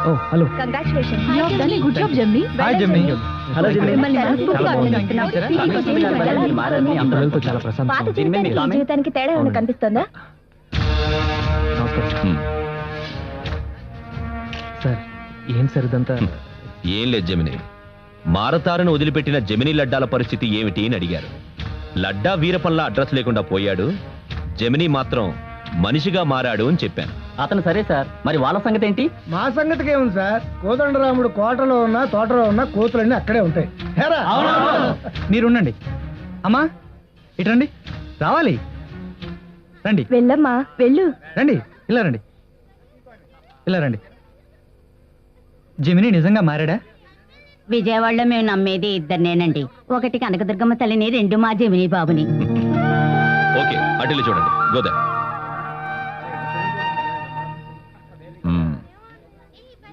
Oh hello. Congratulations. You have done a good job Gemini. Hi Gemini. Hello Gemini. చాలా ప్రశాంతంగా పాత జీవితానికి తేడా ఏమైనా కనిపిస్తుందా? సార్ ఏం సార్ ఇదంతా? ఏం లేదు జెమిని. మారతారను వదిలిపెట్టిన జెమిని లడ్డాల పరిస్థితి ఏమిటి అని అడిగారు. లడ్డా వీరపల్లా అడ్రస్ లేకుండా పోయాడు, జెమిని మాత్రం మనిషిగా మారాడు అని చెప్పాను. అతను సరే సార్, మరి వాళ్ళ సంగతి ఏంటి? మా సంగతికి ఏముంది సార్, కోదండరాముడు కోటలో ఉన్నా తోటలో ఉన్నా కోతులన్నీ అక్కడే ఉంటాయి. మీరు ఉండండి. అమ్మా ఇటు రండి. రావాలి, రండి. వెళ్ళమ్మా వెళ్ళు. రండి, ఇలా రండి, ఇలా రండి. జెమిని నిజంగా మారాడా? విజయవాడలో మేము నమ్మేది ఇద్దరినేనండి. ఒకటి కనకదుర్గమ్మ తల్లిని, రెండు మా జెమిని బాబుని. ఓకే, అటులు చూడండి. గోదా,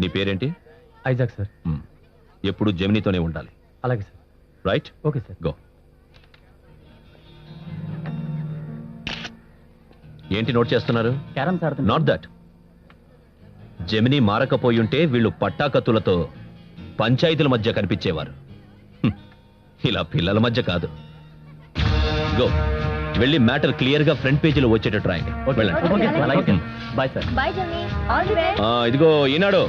నీ పేరేంటి? Isaac sir. ఎప్పుడు జెమినితోనే ఉండాలి. అలాగే sir. Right, okay sir. Go. ఏంటి నోట్ చేస్తున్నారు? క్యారమ్స్ ఆడుతున్నా. Not that. జెమిని మారకపోయుంటే వీళ్ళు పట్టాకత్తులతో పంచాయతీల మధ్య కనిపించేవారు. ఇలా పిల్లల మధ్య కాదు. గో, వెళ్ళి మ్యాటర్ క్లియర్ గా ఫ్రంట్ పేజీలో వచ్చేటట్టు రాయండి. Bye sir. Bye Gemini. All the best. ఇదిగో ఈనాడు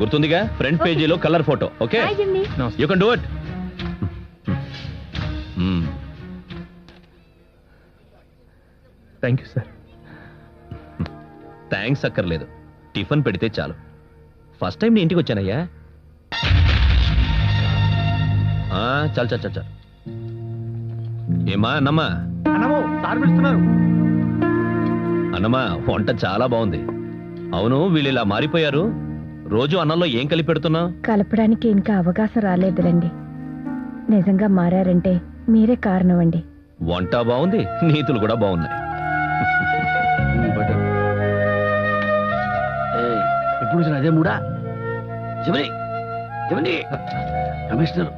గుర్తుందిగా, ఫ్రంట్ పేజీలో colour photo. Okay, bye Gemini. You can do it. Thank you sir. Thanks అక్కర్లేదు, టిఫిన్ పెడితే చాలు. ఫస్ట్ టైం నీ ఇంటికి వచ్చానయ్యా. చాలు చాలు చాలు చాలు. ఏమా అన్నమ్మా? అన్నమ్మా, వంట చాలా బాగుంది. అవును, వీళ్ళు ఇలా మారిపోయారు, రోజు అన్నంలో ఏం కలిపి పెడుతున్నావు? కలపడానికి ఇంకా అవకాశం రాలేదులండి. నిజంగా మారారంటే మీరే కారణం అండి. వంట బాగుంది, నీతులు కూడా బాగున్నాయి. ఎప్పుడు చూసిన అదే మూడా? Gemini, Gemini, commissioner.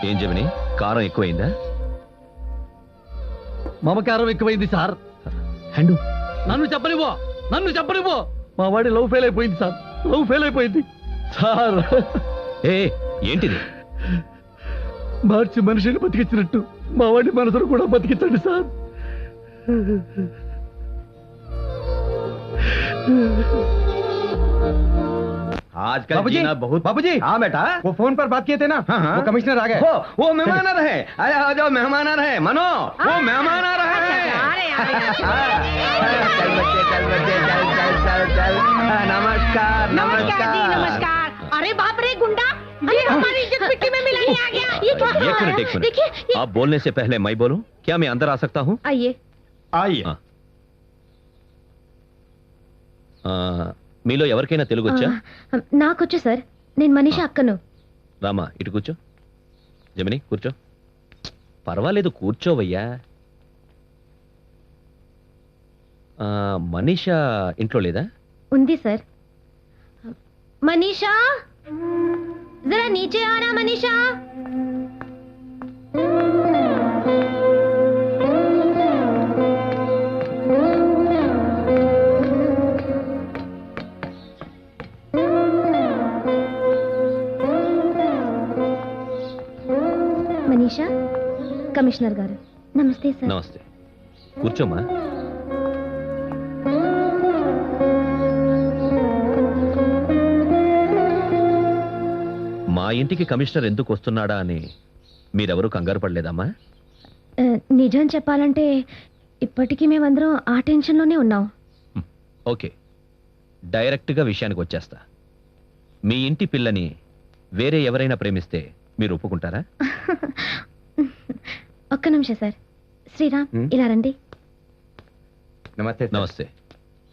ఏం జెమిని, కారం ఎక్కువైందా? మమకారం ఎక్కువైంది సార్. హ్యాండు, నన్ను చెప్పనివ్వు, నన్ను చెప్పనివ్వు. మా వాడి లవ్ ఫెయిల్ అయిపోయింది సార్, లవ్ ఫెయిల్ అయిపోయింది సార్. ఏ ఏంటిది? మార్చి మనిషిని బతికించినట్టు మా వాడి మనసును కూడా బతికించండి సార్. आजकल जीना बहुत। बाबूजी, हाँ बेटा, वो फोन पर बात किए थे ना, वो कमिश्नर आ गए। वो मेहमान आ रहे हैं। अरे आ जाओ, मेहमान आ रहे हैं। मनो, वो मेहमान आ रहे हैं। चल बच्चे, चल बच्चे, चल चल चल चल। नमस्कार नमस्कार नमस्कार। अरे बाप रे, गुंडा, ये हमारी इज्जत मिट्टी में मिलाने आ गया। ये क्या एक मिनट, एक मिनट। आप बोलने से पहले मैं बोलूं? क्या मैं अंदर आ सकता हूं? आइए आइए। మీలో ఎవరికైనా తెలుగు వచ్చా? నాకొచ్చు సార్, నేను మనీషా అక్కను. రామా, ఇటు కూర్చో. జెమిని కూర్చో. పర్వాలేదు, కూర్చోవయ్యా. మనీషా ఇంట్లో లేదా? ఉంది సార్. మనీషా, జరా నీచే ఆనా మనీషా. మనీషా, కమిషనర్ గారు. నమస్తే సార్. నమస్తే, కూర్చోమ్మా. మా ఇంటికి కమిషనర్ ఎందుకు వస్తున్నాడా అని మీరెవరూ కంగారు పడలేదమ్మా? నిజం చెప్పాలంటే ఇప్పటికీ మేమందరం ఆ టెన్షన్లోనే ఉన్నాం. ఓకే, డైరెక్ట్గా విషయానికి వచ్చేస్తా. మీ ఇంటి పిల్లని వేరే ఎవరైనా ప్రేమిస్తే మీరు ఒప్పుకుంటారా? ఒక్క నిమిషం సార్. శ్రీరామ్, ఇలా రండి. నమస్తే నమస్తే.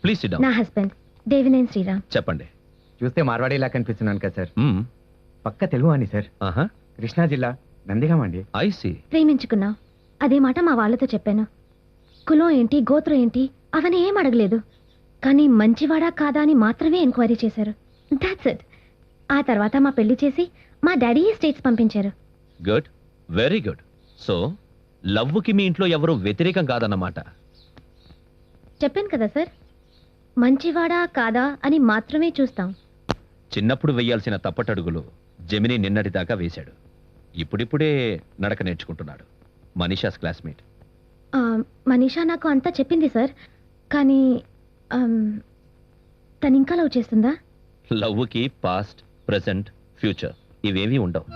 Please SIT down. నా హస్బెండ్ దేవినేని శ్రీరామ్. చెప్పండి. చూస్తే మార్వాడీలా కనిపిస్తున్నాను కదా సార్. మ్మ్. పక్క తెలుగు అని సార్. ఆహా, కృష్ణా జిల్లా నందిగామ అండి. I see. ప్రేమించుకున్నాం, అదే మాట మా వాళ్ళతో చెప్పాను. కులం ఏంటి, గోత్రం ఏంటి అవన్నీ ఏం అడగలేదు. కానీ మంచివాడా కాదా అని మాత్రమే ఎంక్వైరీ చేశారు. That's it. ఆ తర్వాత మా పెళ్లి చేసి మా డాడీ స్టేట్స్ పంపించారు. Good, very good. సో లవ్వుకి మీ ఇంట్లో ఎవరు వ్యతిరేకం కాదన్నమాట. చెప్పాను కదా సార్, మంచివాడా కాదా అని మాత్రమే చూస్తాం. చిన్నప్పుడు వెయ్యాల్సిన తప్పటడుగులు జెమిని నిన్నటిదాకా వేశాడు. ఇప్పుడిప్పుడే నడక నేర్చుకుంటున్నాడు. మనీషాస్ క్లాస్మేట్. మనీషా నాకు అంతా చెప్పింది సార్, కానీ తను ఇంకా లవ్ చేస్తుందా? లవ్వుకి పాస్ట్, ప్రెసెంట్, ఫ్యూచర్ ఇవేమీ ఉండవు.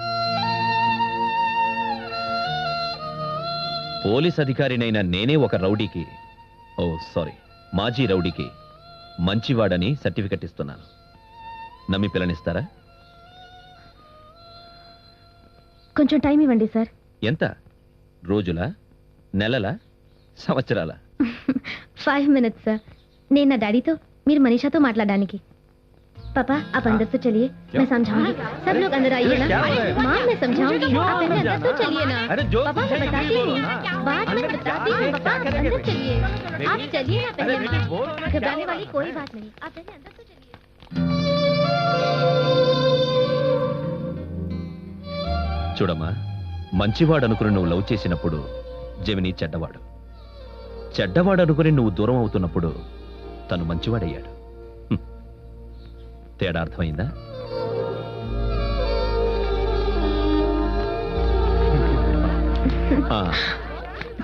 పోలీస్ అధికారినైన నేనే ఒక రౌడీకి, మాజీ రౌడీకి మంచివాడని సర్టిఫికెట్ ఇస్తున్నాను. నమ్మి పిల్లనిస్తారా? కొంచెం టైం ఇవ్వండి సార్. ఎంత? రోజులా, నెలలా, సంవత్సరాలా? 5 minutes సార్. నేను నా డాడీతో, మీరు మనీషాతో మాట్లాడడానికి. पापा आप अंदर से चलिए, मैं समझाऊंगी. सब लोग अंदर आइए ना. माँ मैं समझाऊंगी, आप पहले अंदर तो चलिए ना. पापा मैं बताती हूँ, बात मैं बताती हूँ. पापा अंदर चलिए, आप चलिए ना पहले. घबराने वाली कोई बात नहीं, आप पहले अंदर तो चलिए. చూడమ్మా, మంచివాడు అనుకుని నువ్వు లవ్ చేసినప్పుడు జెమిని చెడ్డవాడు. చెడ్డవాడు అనుకుని నువ్వు దూరం అవుతున్నప్పుడు తను మంచివాడయ్యాడు. తేడా అర్థమైందా?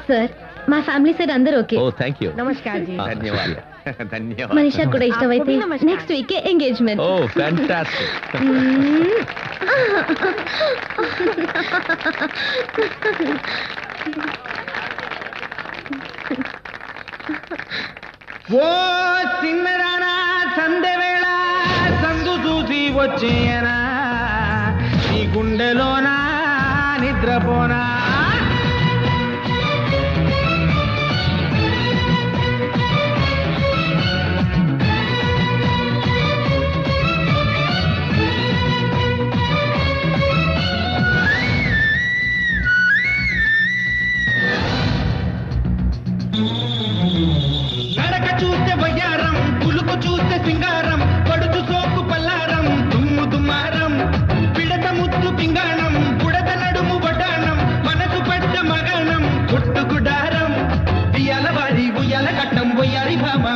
సార్ మా ఫ్యామిలీ సైడ్ అందరూ ఓకే. ఓ థ్యాంక్ యూ. నమస్కారం జీ. ధన్యవాదాలు. మనీషా కూడా ఇష్టమైతే నెక్స్ట్ వీకే ఎంగేజ్మెంట్. ఓ ఫ్యాంటాస్టిక్. ఓ సిన్నరానా సందెవేళ సందు చూసి వచ్చేయనా, నీ గుండెలోనా నిద్రపోనా. నడక చూస్తే వయ్యారం, పులుకు చూస్తే సింగారం, పడుచు సోకు పల్లారం, దుమ్ము దుమారం, పిడత ముద్దు పింగాణం, బుడత నడుము వడ్డాణం, మనసు పడ్డ మగాణం, కొట్టుకుడారం, బియ్యాల వారి ఉయ్యాల కట్టం వయ్యారి భామ.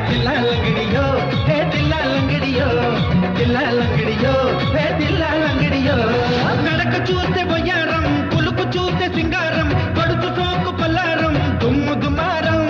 తిల్లాలంగడియో హే తిల్లాలంగడియో, తిల్లాలంగడియో హే తిల్లాలంగడియో. నడక చూస్తే వయ్యారం, పులుకు చూస్తే సింగారం, పడుచు సోకు పల్లారం, దుమ్ము దుమారం.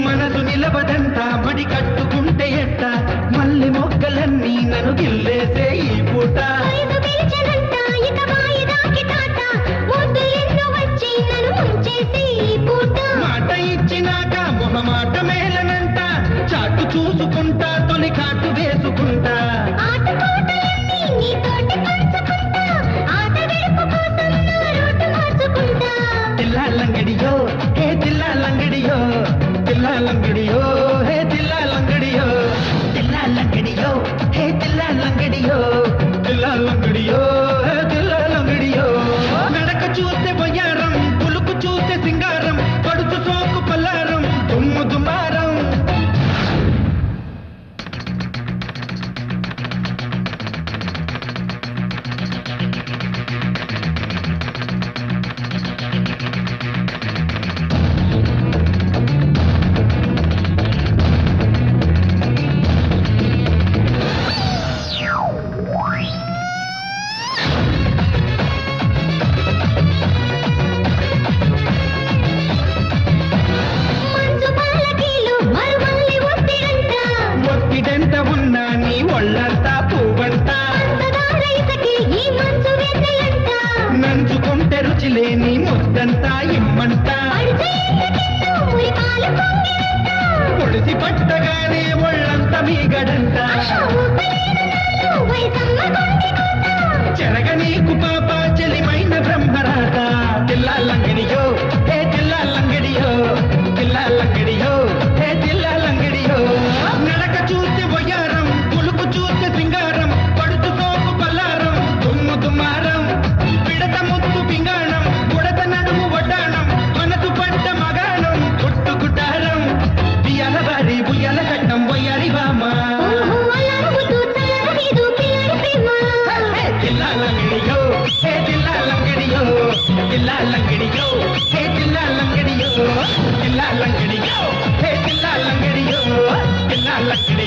మనసు నిలబదంట, మడి కట్టుకుంటే ఎట్ట, మళ్ళీ మొక్కలన్నీ నన్ను గిల్లేసే ఈ పూట. మాట ఇచ్చినాక మొహమాట మేలనంట, చాటు చూసుకుంటా తొలి కాటు వేసుకుంటా. తిల్లాలంగడియో హే తిల్లాలంగడియో, తిల్లాలంగడియో హే తిల్లాలంగడియో, తిల్లాలంగడియో హే తిల్లాలంగడియో, తిల్లాలంగడియో హే తిల్లాలంగడియో. నడక చూస్తే వయ్యారం, పులుకు చూస్తే సింగారం, పడుచు సోకు పల్లారం, దుమ్ము దుమారం. ఒత్తిడెంత ఉన్నా నీ ఒళ్ళంతా పువ్వంట, నంచుకుంటే రుచి లేని ముద్దంతా ఇమ్మంట. పొడిసి పట్టగానే ఒళ్ళంతా మీగడంట, చెరగ నీకు పాప చెలిమైన బ్రహ్మరా. లంగడియో హే జిల్లా లంగడియో జిల్లా లంగడియో హే జిల్లా లంగడియో జిల్లా లంగడియో హే జిల్లా లంగడియో జిల్లా లంగడి